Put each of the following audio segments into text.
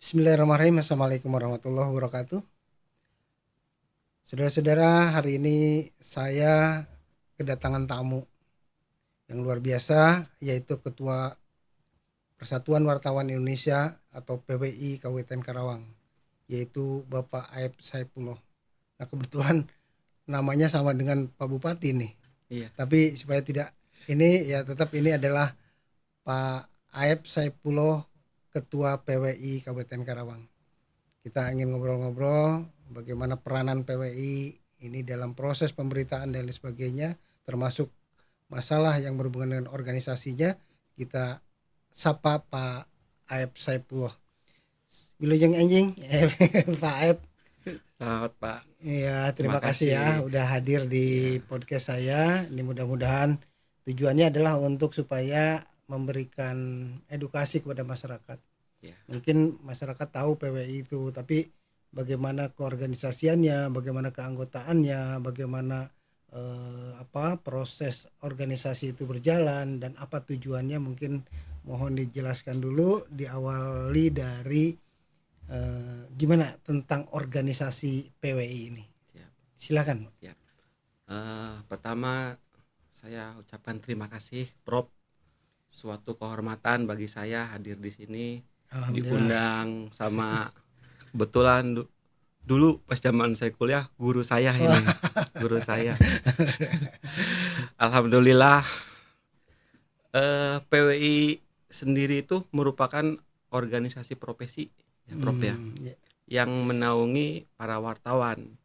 Bismillahirrahmanirrahim. Assalamualaikum warahmatullahi wabarakatuh. Saudara-saudara, hari ini saya kedatangan tamu yang luar biasa, yaitu Ketua Persatuan Wartawan Indonesia atau PWI Kabupaten Karawang, yaitu Bapak Aep Saipullah. Nah, kebetulan namanya sama dengan Pak Bupati nih. Iya. Tapi supaya tidak ini ya tetap ini adalah Pak Aep Saipullah, Ketua PWI Kabupaten Karawang. Kita ingin ngobrol-ngobrol bagaimana peranan PWI ini dalam proses pemberitaan dan lain sebagainya, termasuk masalah yang berhubungan dengan organisasinya. Kita sapa Pak Aep Saipullah. Wilujeng anjing, Pak Aep. Selamat Pak. Ya, terima Terima kasih ya kasih. udah hadir di Ya, podcast saya. Ini mudah-mudahan tujuannya adalah untuk supaya memberikan edukasi kepada masyarakat. ya, Mungkin masyarakat tahu PWI itu, tapi bagaimana keorganisasiannya, bagaimana keanggotaannya, bagaimana proses organisasi itu berjalan dan apa tujuannya, mungkin mohon dijelaskan dulu, diawali dari gimana tentang organisasi PWI ini. siap, Silakan. siap. Pertama saya ucapkan terima kasih Prof. Suatu kehormatan bagi saya hadir di sini, Alhamdulillah. diundang sama kebetulan dulu pas zaman saya kuliah guru saya Wah. ini, guru saya. Alhamdulillah. PWI sendiri itu merupakan organisasi profesi ya Prof ya, Ya. yang menaungi para wartawan.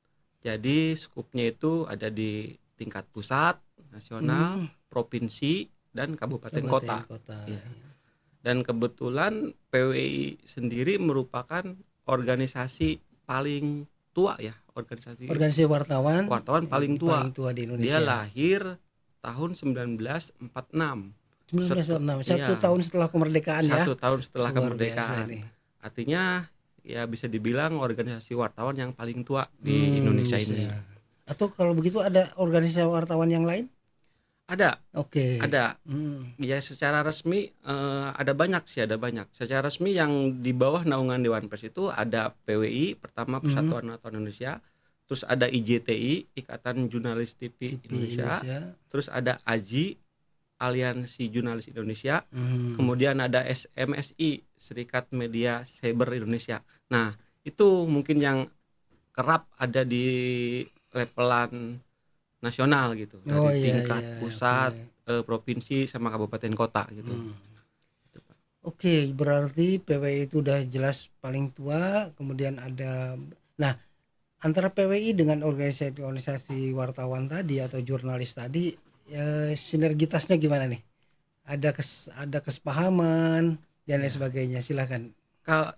Jadi skupnya itu ada di tingkat pusat, nasional, provinsi, dan kabupaten Kabupaten kota. kota. Ya. Dan kebetulan PWI sendiri merupakan organisasi paling tua ya, Organisasi wartawan wartawan paling tua. paling tua di Dia Indonesia. lahir tahun 1946. 1946, satu Iya, tahun setelah kemerdekaan ya. 1 tahun setelah Luar biasa kemerdekaan. nih. Artinya ya bisa dibilang organisasi wartawan yang paling tua di Indonesia Bisa. ini. Atau kalau begitu ada organisasi wartawan yang lain? Ada, Oke. ada. Ya secara resmi ada banyak sih, ada banyak. Secara resmi yang di bawah naungan Dewan Pers itu ada PWI, pertama Persatuan Wartawan Indonesia, terus ada IJTI, Ikatan Jurnalis TV TV Indonesia, Indonesia. terus ada AJI, Aliansi Jurnalis Indonesia, kemudian ada MSI, Serikat Media Cyber Indonesia. Nah, itu mungkin yang kerap ada di levelan nasional gitu, Oh dari iya tingkat iya. pusat, provinsi sama kabupaten kota gitu. Gitu, Pak. Oke, berarti PWI itu udah jelas paling tua, kemudian ada. Nah, antara PWI dengan organisasi wartawan tadi atau jurnalis tadi, sinergitasnya gimana nih? Ada kesepahaman dan lain Ya. sebagainya. Silakan.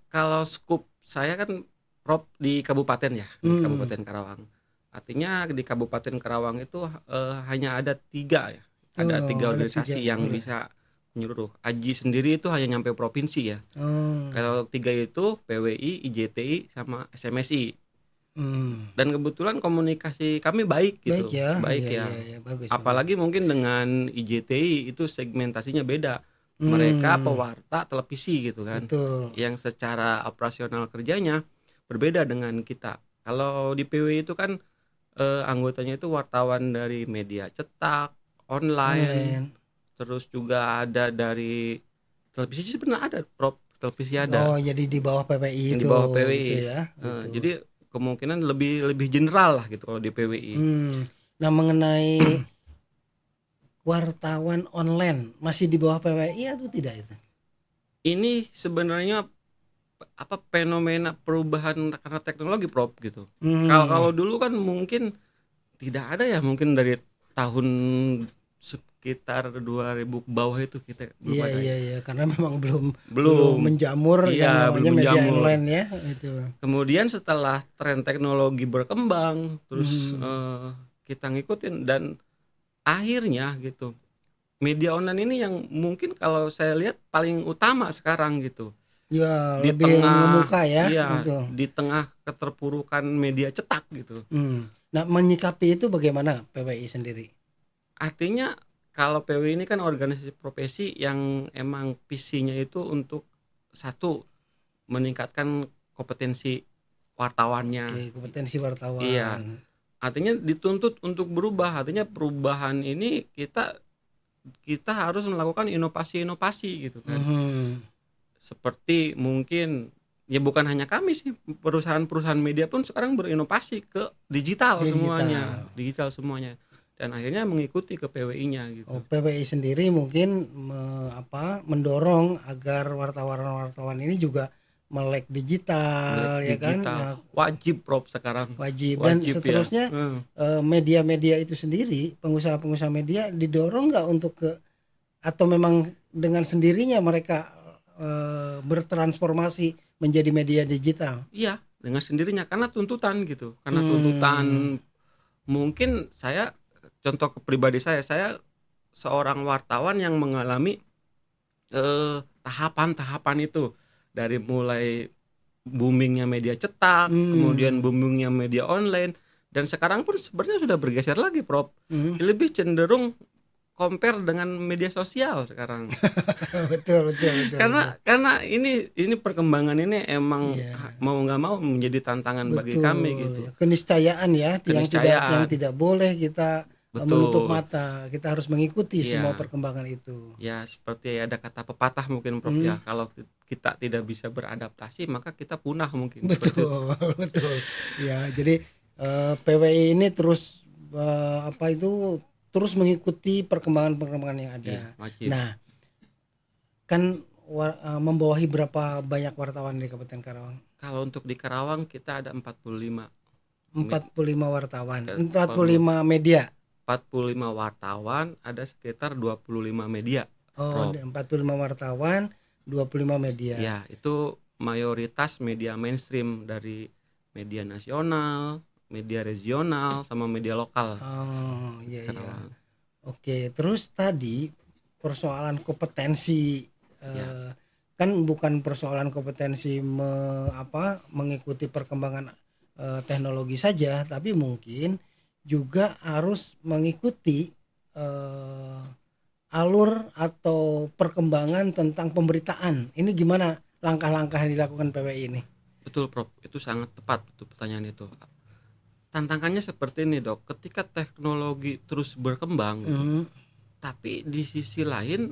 Kalau skup saya kan Prof di kabupaten ya, di Kabupaten Karawang. Artinya di Kabupaten Karawang itu hanya ada 3 ya, ada 3 Oh, ada tiga. organisasi yang bisa menyeluruh. AJI sendiri itu hanya nyampe provinsi ya. Oh. Kalau 3 itu PWI, IJTI, sama SMSI. Dan kebetulan komunikasi kami baik gitu, Baik ya. baik Iya, ya. iya, iya. Bagus, bagus. Apalagi mungkin dengan IJTI itu segmentasinya beda. Mereka pewarta televisi gitu kan, Betul. yang secara operasional kerjanya berbeda dengan kita. Kalau di PW itu kan anggotanya itu wartawan dari media cetak, online, terus juga ada dari televisi sebenarnya ada, Prof. Televisi ada. Oh, jadi di bawah PPI Yang di itu, bawah gitu PWI. ya. Gitu. Jadi kemungkinan lebih general lah gitu kalau di PWI. Nah, mengenai wartawan online masih di bawah PWI atau tidak itu? Ini sebenarnya fenomena perubahan karena teknologi Prof gitu. Kalau dulu kan mungkin tidak ada ya, mungkin dari tahun sekitar 2000 ke bawah itu kita belum Iya, ada iya, ya. iya, karena memang belum Belum. menjamur yang Iya, namanya belum media menjamur. online ya, itu. Kemudian setelah tren teknologi berkembang, terus kita ngikutin dan akhirnya gitu. Media online ini yang mungkin kalau saya lihat paling utama sekarang gitu. Ya, Di lebih tengah mengemuka ya, iya, gitu. di tengah keterpurukan media cetak gitu. Nah, menyikapi itu bagaimana PWI sendiri? Artinya kalau PW ini kan organisasi profesi yang emang visinya itu untuk satu meningkatkan kompetensi wartawannya. Oke, kompetensi wartawan. Iya. Artinya dituntut untuk berubah. Artinya perubahan ini kita harus melakukan inovasi-inovasi gitu kan. Seperti mungkin ya bukan hanya kami sih, perusahaan-perusahaan media pun sekarang berinovasi ke digital semuanya. Dan akhirnya mengikuti ke PWI-nya gitu. PWI sendiri mungkin mendorong agar wartawan-wartawan ini juga melek digital, ya kan? Nah, wajib Prof sekarang. Wajib. Dan seterusnya media-media itu sendiri, pengusaha-pengusaha media didorong nggak untuk atau memang dengan sendirinya mereka bertransformasi menjadi media digital? Iya, dengan sendirinya karena tuntutan gitu. Karena tuntutan, mungkin saya contoh pribadi saya seorang wartawan yang mengalami tahapan-tahapan itu. Dari mulai boomingnya media cetak, kemudian boomingnya media online, dan sekarang pun sebenarnya sudah bergeser lagi, Prof. Lebih cenderung compare dengan media sosial sekarang. betul. Karena ini perkembangan ini emang mau nggak mau menjadi tantangan bagi kami gitu. Keniscayaan ya, yang tidak boleh kita menutup mata, kita harus mengikuti semua perkembangan itu. Ya, seperti ada kata pepatah mungkin Prof ya, kalau kita tidak bisa beradaptasi maka kita punah mungkin. Betul. Ya, jadi PWI ini terus terus mengikuti perkembangan yang ada. Wajib. Nah, kan membawahi berapa banyak wartawan di Kabupaten Karawang? Kalau untuk di Karawang kita ada 45 wartawan, 45 media. 45 wartawan, ada sekitar 25 media. Oh, 45 wartawan, 25 media. Ya, itu mayoritas media mainstream dari media nasional, media regional, sama media lokal. Oh, iya. Oke, terus tadi persoalan kompetensi, kan bukan persoalan kompetensi mengikuti perkembangan teknologi saja, tapi mungkin juga harus mengikuti alur atau perkembangan tentang pemberitaan. Ini gimana langkah-langkah yang dilakukan PWI ini? Betul Prof, itu sangat tepat itu pertanyaan itu. Tantangannya seperti ini Dok, ketika teknologi terus berkembang gitu, tapi di sisi lain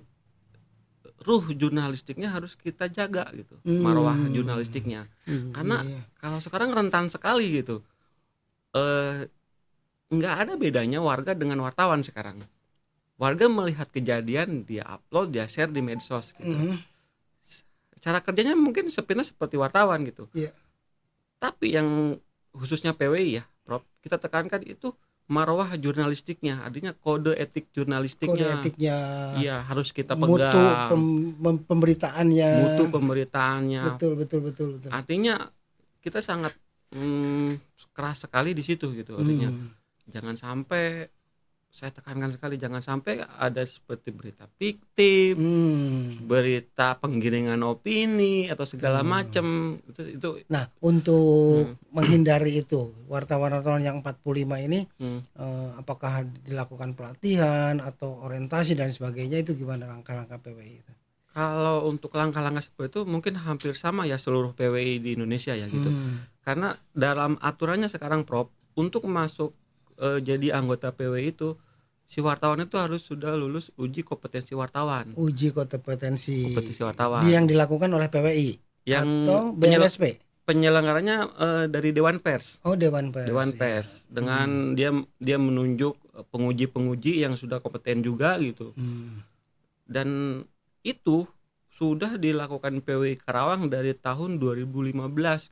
ruh jurnalistiknya harus kita jaga gitu, marwah jurnalistiknya. Karena kalau sekarang rentan sekali gitu, nggak ada bedanya warga dengan wartawan sekarang. Warga melihat kejadian, dia upload, dia share di medsos gitu. Cara kerjanya mungkin sepintas seperti wartawan gitu. Tapi yang khususnya PWI ya Prof, kita tekankan itu marwah jurnalistiknya, artinya kode etik jurnalistiknya. Iya, harus kita pegang. Mutu pemberitaannya. Betul. Artinya kita sangat keras sekali di situ gitu. Artinya jangan sampai, saya tekankan sekali, jangan sampai ada seperti berita fiktif, berita penggiringan opini atau segala macam itu. Nah, untuk menghindari itu, wartawan-wartawan yang 45 ini apakah dilakukan pelatihan atau orientasi dan sebagainya, itu gimana langkah-langkah PWI itu? Kalau untuk langkah-langkah seperti itu mungkin hampir sama ya seluruh PWI di Indonesia ya gitu. Karena dalam aturannya sekarang Prof, untuk masuk jadi anggota PWI itu si wartawan itu harus sudah lulus uji kompetensi wartawan. Uji kompetensi wartawan. Yang dilakukan oleh PWI atau BNSP? Penyelenggaranya dari Dewan Pers. Oh, Dewan Pers. Dewan Pers. Dengan dia menunjuk penguji-penguji yang sudah kompeten juga gitu. Dan itu sudah dilakukan PWI Karawang dari tahun 2015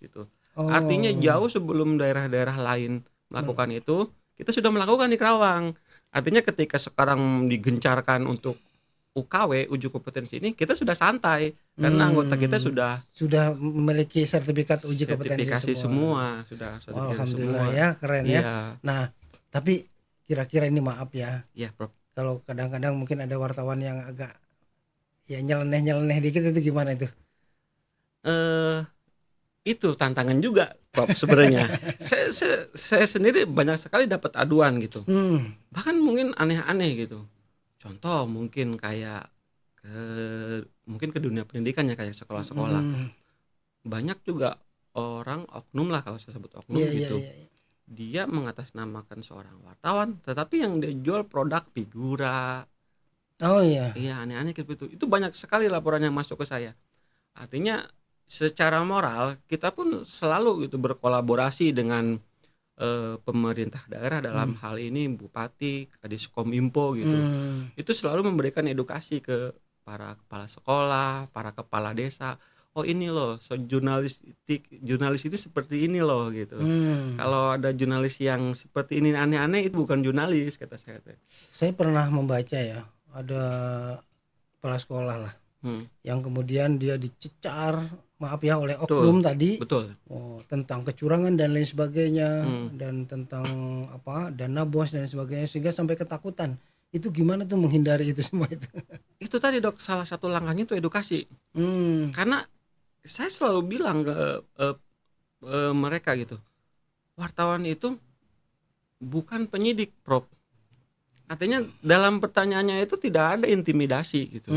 gitu. Artinya jauh sebelum daerah-daerah lain melakukan itu, kita sudah melakukan di Karawang. Artinya ketika sekarang digencarkan untuk UKW, uji kompetensi ini, kita sudah santai karena anggota kita sudah memiliki sertifikat uji kompetensi semua. Sudah alhamdulillah semua. Ya, keren ya. Nah, tapi kira-kira ini maaf ya. Iya, Prof. Kalau kadang-kadang mungkin ada wartawan yang agak ya nyeleneh dikit, itu gimana itu? Itu tantangan juga Prof sebenarnya. saya sendiri banyak sekali dapat aduan gitu. Bahkan mungkin aneh-aneh gitu. Contoh mungkin kayak ke dunia pendidikan ya, kayak sekolah-sekolah. banyak juga orang oknum lah, kalau saya sebut oknum Iya, iya, gitu. iya. Dia mengatasnamakan seorang wartawan, tetapi yang dia jual produk figura, Oh iya. iya aneh-aneh kayak gitu. Itu banyak sekali laporan yang masuk ke saya. Artinya secara moral kita pun selalu gitu berkolaborasi dengan pemerintah daerah, dalam Hmm. hal ini bupati, Kadiskominfo gitu. Hmm. Itu selalu memberikan edukasi ke para kepala sekolah, para kepala desa. Oh ini loh, so jurnalis itu seperti ini loh gitu. Hmm. Kalau ada jurnalis yang seperti ini aneh-aneh, itu bukan jurnalis kata saya teh. Saya pernah membaca ya, ada kepala sekolah lah Hmm, yang kemudian dia dicecar, maaf ya, oleh betul, oknum tadi, betul. tentang kecurangan dan lain sebagainya, Hmm. dan tentang apa, dana bos dan sebagainya, sehingga sampai ketakutan. Itu gimana tuh menghindari itu semua itu? Itu tadi Dok, salah satu langkahnya itu edukasi. Hmm. Karena saya selalu bilang ke eh, mereka gitu, wartawan itu bukan penyidik, Prof. Artinya dalam pertanyaannya itu tidak ada intimidasi gitu.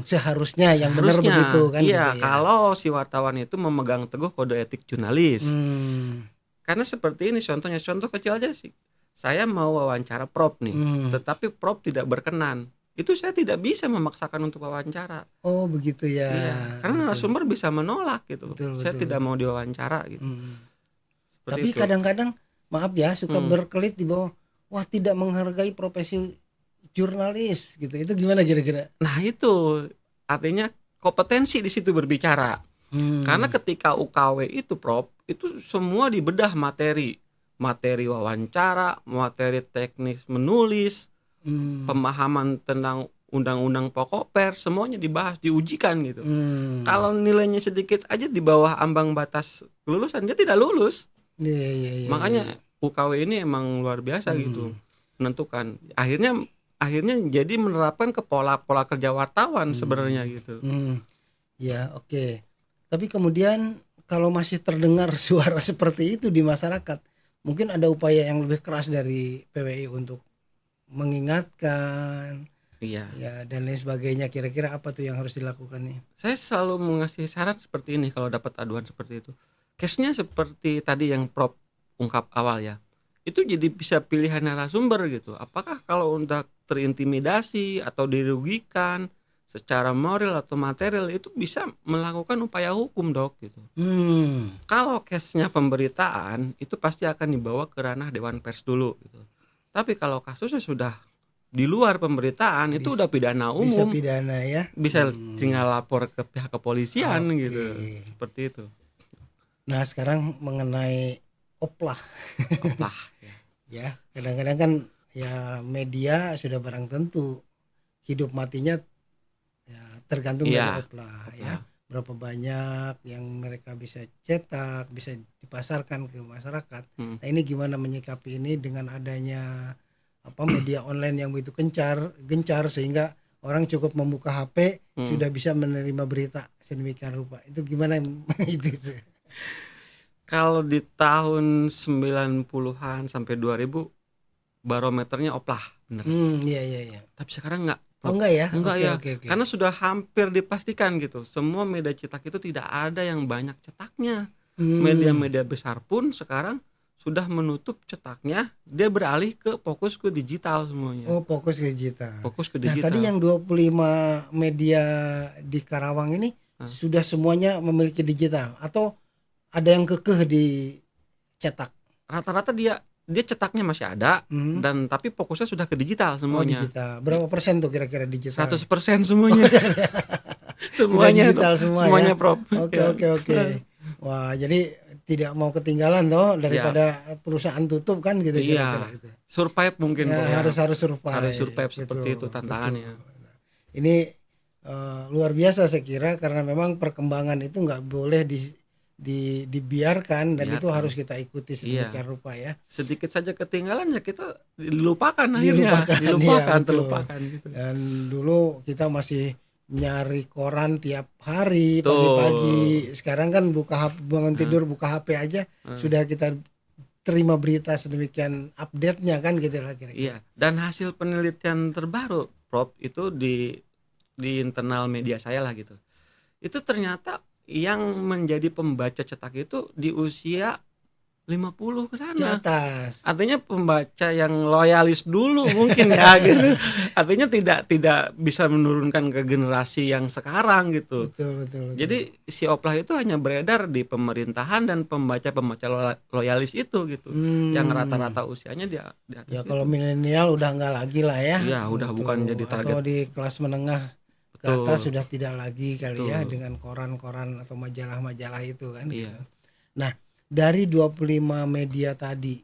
Seharusnya yang benar Seharusnya, begitu kan, iya, gitu ya. kalau si wartawan itu memegang teguh kode etik jurnalis. Hmm. Karena seperti ini contohnya, contoh kecil aja sih. Saya mau wawancara Prof nih, Hmm. tetapi Prof tidak berkenan. Itu saya tidak bisa memaksakan untuk wawancara. Oh begitu ya. Iya, karena Betul, narasumber bisa menolak gitu. betul, Saya betul. tidak mau diwawancara gitu. Hmm. Seperti Tapi itu. kadang-kadang maaf ya, suka Hmm. berkelit di bawah, wah tidak menghargai profesi jurnalis gitu. Itu gimana kira-kira? Nah itu artinya kompetensi di situ berbicara. Karena Hmm. ketika UKW itu Prof, itu semua dibedah materi wawancara, materi teknis menulis, Hmm. pemahaman tentang undang-undang pokok pers, semuanya dibahas, diujikan gitu. Hmm. Kalau nilainya sedikit aja di bawah ambang batas kelulusan, dia tidak lulus. Iya, iya, iya, Makanya iya. UKW ini emang luar biasa gitu Hmm. menentukan. Akhirnya jadi menerapkan ke pola-pola kerja wartawan sebenarnya gitu. Hmm. Ya, oke. Tapi kemudian kalau masih terdengar suara seperti itu di masyarakat, mungkin ada upaya yang lebih keras dari PWI untuk mengingatkan, Iya. ya, dan lain sebagainya. Kira-kira apa tuh yang harus dilakukan nih? Saya selalu mengasih saran seperti ini kalau dapat aduan seperti itu. Case-nya seperti tadi yang Prof ungkap awal ya. Itu jadi bisa pilihan narasumber gitu. Apakah kalau untuk terintimidasi atau dirugikan secara moral atau material, itu bisa melakukan upaya hukum Dok gitu. Hmm. Kalau case-nya pemberitaan itu pasti akan dibawa ke ranah Dewan Pers dulu gitu. Tapi kalau kasusnya sudah di luar pemberitaan, itu udah pidana Bisa umum. pidana ya. Bisa tinggal lapor ke pihak kepolisian Oke. gitu. Seperti itu. Nah, sekarang mengenai oplah Oplah ya. ya. Kadang-kadang kan ya media sudah barang tentu hidup matinya ya tergantung dari Iya, oplah oplah. ya. Berapa banyak yang mereka bisa cetak, bisa dipasarkan ke masyarakat. Nah, ini gimana menyikapi ini dengan adanya media online yang begitu gencar sehingga orang cukup membuka HP sudah bisa menerima berita sedemikian rupa. Itu gimana itu? Kalau di tahun 90-an sampai 2000 barometernya oplah, bener. Iya, iya, iya. Tapi sekarang enggak. Oh enggak ya? Enggak Oke, ya. oke. Karena sudah hampir dipastikan gitu. Semua media cetak itu tidak ada yang banyak cetaknya. Media-media besar pun sekarang sudah menutup cetaknya, dia beralih ke fokus ke digital semuanya. Oh, fokus ke digital. Fokus ke Nah, digital. tadi yang 25 media di Karawang ini sudah semuanya memiliki digital atau ada yang kekeh di cetak? Rata-rata dia cetaknya masih ada dan tapi fokusnya sudah ke digital Oh, semuanya. digital. Berapa persen tuh kira-kira digital? 100% semuanya. Semuanya digital semuanya ya. Prof. Oke. Wah, jadi tidak mau ketinggalan toh daripada perusahaan tutup kan gitu kira-kira itu. Survive mungkin ya, harus survive. Harus survive seperti Betul, itu tantangannya. betul. Ini luar biasa saya kira, karena memang perkembangan itu nggak boleh dibiarkan dan itu harus kita ikuti sedemikian rupa ya. Sedikit saja ketinggalan ya kita dilupakan akhirnya. Terlupakan gitu. Dan dulu kita masih nyari koran tiap hari pagi-pagi. Sekarang kan bangun tidur buka HP aja sudah kita terima berita sedemikian update-nya kan gitu lah kira-kira. Iya, dan hasil penelitian terbaru Prof itu di internal media saya lah gitu. Itu ternyata yang menjadi pembaca cetak itu di usia 50 ke Ke sana. atas. Artinya pembaca yang loyalis dulu mungkin ya gitu. Artinya tidak bisa menurunkan ke generasi yang sekarang gitu. Betul. Jadi si oplah itu hanya beredar di pemerintahan dan pembaca loyalis itu gitu. Yang rata-rata usianya di atas Ya itu. kalau milenial udah nggak lagi lah ya. Iya, udah Gitu. bukan jadi Atau target. di kelas menengah ke Betul. atas sudah tidak lagi kali ya Betul. dengan koran-koran atau majalah-majalah itu kan Iya. gitu. Nah, dari 25 media tadi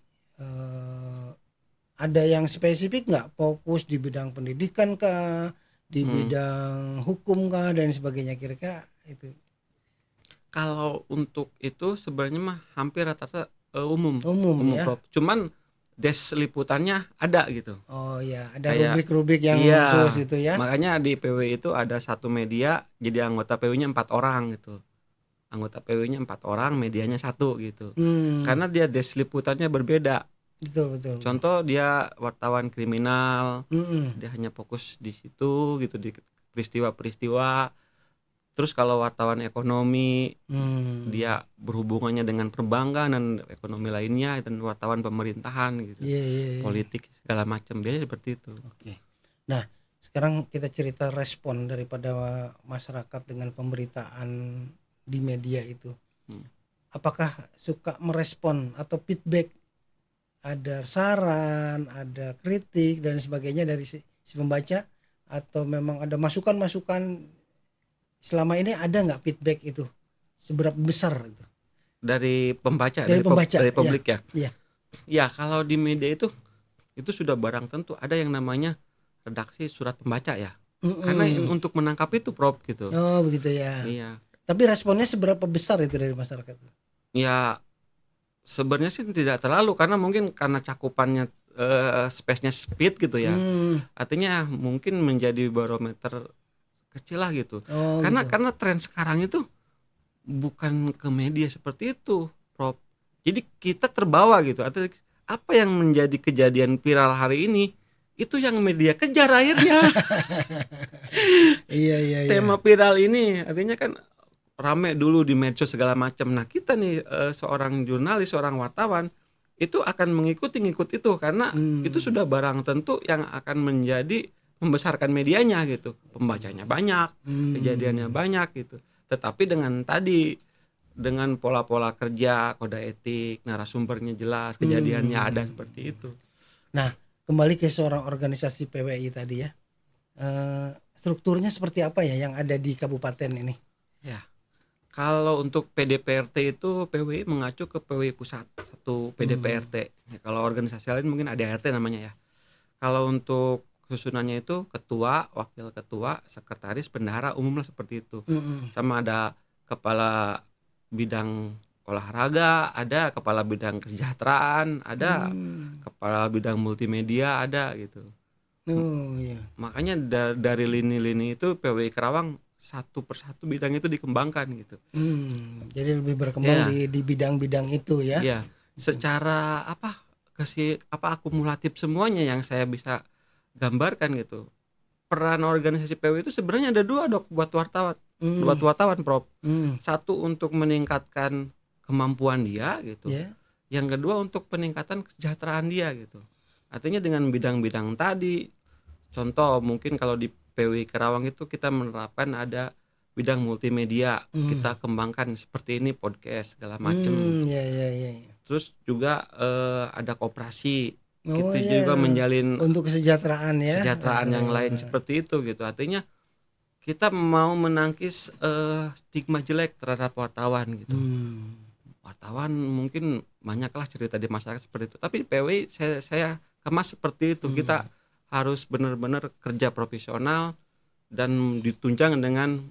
ada yang spesifik nggak, fokus di bidang pendidikan kah, di bidang hukum kah dan sebagainya, kira-kira itu? Kalau untuk itu sebenarnya mah hampir rata-rata umum Ya. Prof. Cuman desk liputannya ada gitu. Oh ya, ada Kayak rubrik-rubrik yang iya, khusus itu ya. makanya di PW itu ada satu media, jadi anggota PW-nya 4 orang gitu. Anggota PW-nya 4 orang, medianya 1 gitu. Karena dia desk liputannya berbeda. Betul. Contoh dia wartawan kriminal, dia hanya fokus di situ gitu, di peristiwa-peristiwa. Terus kalau wartawan ekonomi, dia berhubungannya dengan perbankan dan ekonomi lainnya, dan wartawan pemerintahan gitu, politik segala macam, dia seperti itu. Oke. Nah, sekarang kita cerita respon daripada masyarakat dengan pemberitaan di media itu. Apakah suka merespon atau feedback? Ada saran, ada kritik dan sebagainya dari si pembaca, atau memang ada masukan-masukan? Selama ini ada nggak feedback itu? Seberapa besar itu? Dari pembaca, Dari publik ya? Iya. Ya, kalau di media itu sudah barang tentu ada yang namanya redaksi surat pembaca ya. Karena untuk menangkap itu Prof gitu. Oh begitu ya. Iya. Tapi responnya seberapa besar itu dari masyarakat? Ya sebenarnya sih tidak terlalu, karena mungkin karena cakupannya space-nya speed gitu ya. Artinya mungkin menjadi barometer kecil lah gitu. Karena tren sekarang itu bukan ke media seperti itu Prof. Jadi kita terbawa gitu. Artinya apa yang menjadi kejadian viral hari ini itu yang media kejar akhirnya. Iya. Tema viral ini artinya kan rame dulu di medsos segala macam. Nah kita nih seorang jurnalis, seorang wartawan itu akan ngikut itu karena itu sudah barang tentu yang akan menjadi membesarkan medianya gitu. Pembacanya banyak, kejadiannya banyak gitu. Tetapi dengan pola-pola kerja, kode etik, narasumbernya jelas, kejadiannya ada seperti itu. Nah, kembali ke seorang organisasi PWI tadi ya. Strukturnya seperti apa ya yang ada di kabupaten ini? Ya. Kalau untuk PDPRT itu PWI mengacu ke PWI pusat, satu PDPRT. Ya, kalau organisasi lain mungkin ada RT namanya ya. Kalau untuk susunannya itu ketua, wakil ketua, sekretaris, bendahara, umum lah seperti itu. Sama ada kepala bidang olahraga, ada kepala bidang kesejahteraan, ada kepala bidang multimedia, ada gitu. Iya. Makanya dari lini-lini itu PWI Karawang satu persatu bidang itu dikembangkan gitu. Jadi lebih berkembang di bidang-bidang itu ya. Iya. Secara akumulatif semuanya yang saya bisa gambarkan gitu. Peran organisasi PWI itu sebenarnya ada dua Dok buat wartawan Prof. Satu untuk meningkatkan kemampuan dia gitu. Yang kedua untuk peningkatan kesejahteraan dia gitu. Artinya dengan bidang-bidang tadi, contoh mungkin kalau di PWI Karawang itu kita menerapkan ada bidang multimedia, kita kembangkan seperti ini, podcast segala macam. Terus juga ada koperasi, kita juga menjalin untuk kesejahteraan ya. Kesejahteraan yang lain seperti itu gitu. Artinya kita mau menangkis stigma jelek terhadap wartawan gitu. Wartawan mungkin banyaklah cerita di masyarakat seperti itu. Tapi PWI saya kemas seperti itu. Kita harus benar-benar kerja profesional dan ditunjang dengan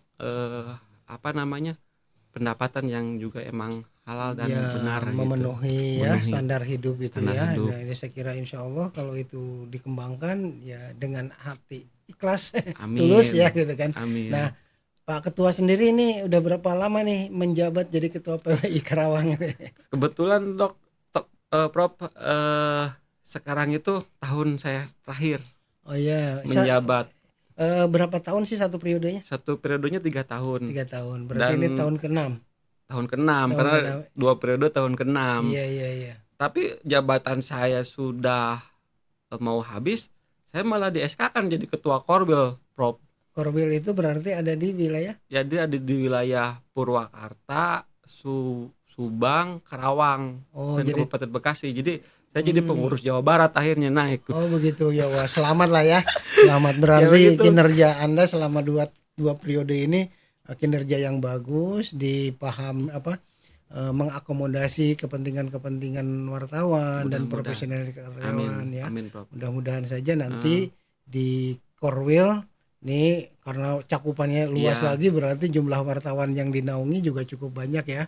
pendapatan yang juga emang halal dan benar memenuhi gitu. Standar hidup itu standar hidup. Nah ini saya kira insya Allah kalau itu dikembangkan ya dengan hati ikhlas, tulus ya gitu kan. Amin. Nah Pak Ketua sendiri ini udah berapa lama nih menjabat jadi Ketua PWI Karawang? Kebetulan Prof, sekarang itu tahun saya terakhir menjabat. Berapa tahun sih satu periodenya? Satu periodenya 3 tahun 3 tahun. Berarti dan ini tahun ke-6. tahun ke-6 Tahun karena ke-6. 2 periode tahun ke-6. Iya, iya, iya. Tapi jabatan saya sudah mau habis, saya malah di SK kan jadi ketua Korbel, Prof. Korwil itu berarti ada di wilayah? Jadi ada di wilayah Purwakarta, Subang, Karawang, Oh, dan jadi Kabupaten Bekasi. Jadi saya jadi pengurus Jawa Barat akhirnya naik. oh begitu ya. Wah, selamat lah ya. Selamat Ya berarti begitu. kinerja Anda selama dua periode ini kinerja yang bagus, dipaham mengakomodasi kepentingan-kepentingan wartawan dan Mudah-mudahan. profesional karyawan Amin, ya. amin, Prof. Mudah-mudahan saja nanti di Korwil nih karena cakupannya luas Iya. lagi berarti jumlah wartawan yang dinaungi juga cukup banyak ya.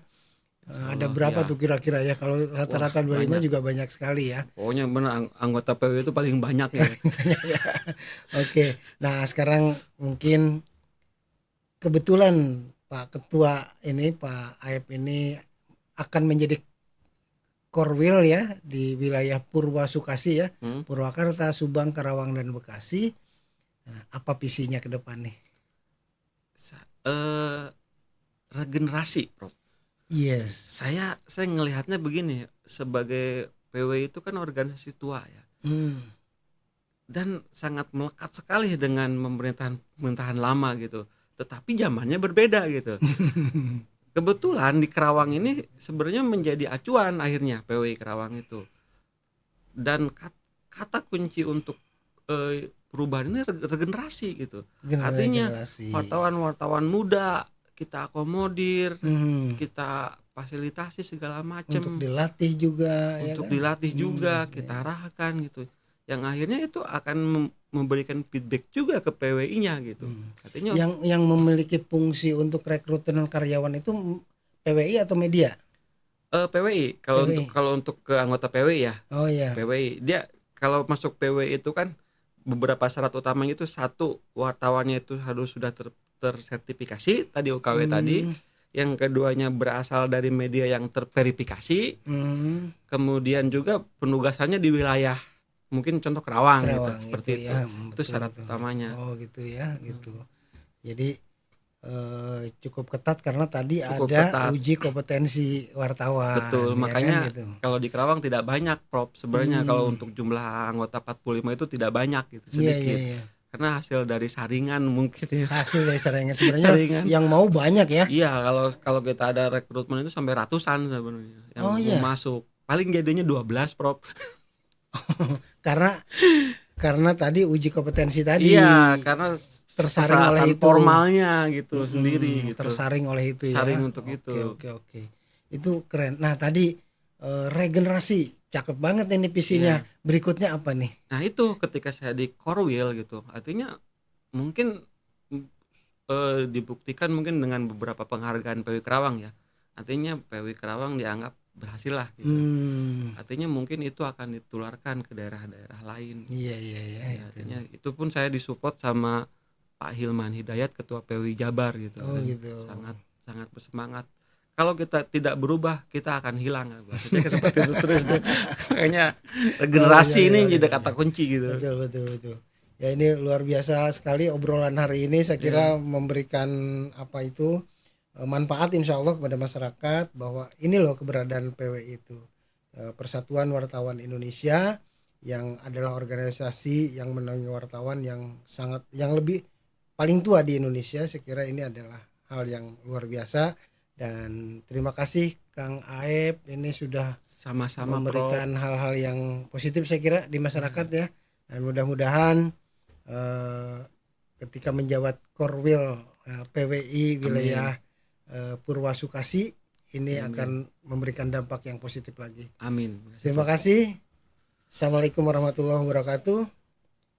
Ada Insyaallah, berapa ya. tuh kira-kira ya? Kalau rata-rata 25 banyak. juga banyak sekali ya. Pokoknya benar anggota PW itu paling banyak ya. Oke. Nah, sekarang mungkin kebetulan Pak Ketua ini, Pak Aep ini akan menjadi Korwil ya di wilayah Purwasukasi ya. Purwakarta, Subang, Karawang dan Bekasi. Nah, apa visinya ke depan nih? Regenerasi, Prof. Yes. Saya ngelihatnya begini, sebagai PW itu kan organisasi tua ya. Dan sangat melekat sekali dengan pemerintahan lama gitu. Tetapi zamannya berbeda gitu. Kebetulan di Karawang ini sebenarnya menjadi acuan akhirnya PWI Karawang itu. Dan kata kunci untuk perubahan ini regenerasi gitu. Artinya Generasi. wartawan-wartawan muda kita akomodir, kita fasilitasi segala macam. Untuk dilatih juga ya Untuk kan? dilatih juga, kita arahkan gitu. Yang akhirnya itu akan memberikan feedback juga ke PWI-nya gitu. Artinya Yang memiliki fungsi untuk rekrutmen karyawan itu PWI atau media? PWI kalau untuk ke anggota PWI ya. Oh iya. PWI dia kalau masuk PWI itu kan beberapa syarat utamanya itu, satu, wartawannya itu harus sudah tersertifikasi tadi UKW tadi. Yang keduanya berasal dari media yang terverifikasi. Kemudian juga penugasannya di wilayah mungkin contoh Karawang gitu, seperti gitu itu. ya, Itu syarat utamanya. Oh gitu ya, gitu. Jadi cukup ketat karena tadi Cukup ada ketat. uji kompetensi wartawan. Betul, ya makanya kan, gitu. kalau di Karawang tidak banyak, Prof. Sebenarnya kalau untuk jumlah anggota 45 itu tidak banyak gitu, sedikit. Iya. Karena hasil dari saringan mungkin ya. Hasil dari saringan sebenarnya Saringan. yang mau banyak ya. Iya, kalau kita ada rekrutmen itu sampai ratusan sebenarnya yang mau iya. masuk. Paling jadinya 12, Prof. karena tadi uji kompetensi tadi. Iya, karena tersaring oleh itu formalnya gitu sendiri gitu. Tersaring oleh itu Saring ya. untuk itu. Oke. Itu keren. Nah, tadi regenerasi cakep banget ini visinya. Iya. Berikutnya apa nih? Nah, itu ketika saya di Korwil gitu. Artinya mungkin dibuktikan mungkin dengan beberapa penghargaan PW Karawang ya. Artinya PW Karawang dianggap berhasil lah gitu. Artinya mungkin itu akan ditularkan ke daerah-daerah lain. Iya. Ya, artinya itu pun saya disupport sama Pak Hilman Hidayat, Ketua PWI Jabar gitu. Oh gitu. Sangat bersemangat. Kalau kita tidak berubah, kita akan hilang. Bahasanya seperti itu terus. Makanya regenerasi ini jadi kata kunci gitu. Betul. Ya ini luar biasa sekali obrolan hari ini. Saya kira memberikan manfaat insya Allah kepada masyarakat bahwa ini loh keberadaan PWI itu. Persatuan Wartawan Indonesia yang adalah organisasi yang menaungi wartawan yang lebih paling tua di Indonesia. Saya kira ini adalah hal yang luar biasa dan terima kasih Kang Aep ini sudah sama-sama memberikan hal-hal yang positif saya kira di masyarakat ya, dan mudah-mudahan ketika menjabat Korwil PWI wilayah Purwasukasi ini akan memberikan dampak yang positif lagi. Amin. Terima kasih. Assalamualaikum warahmatullahi wabarakatuh.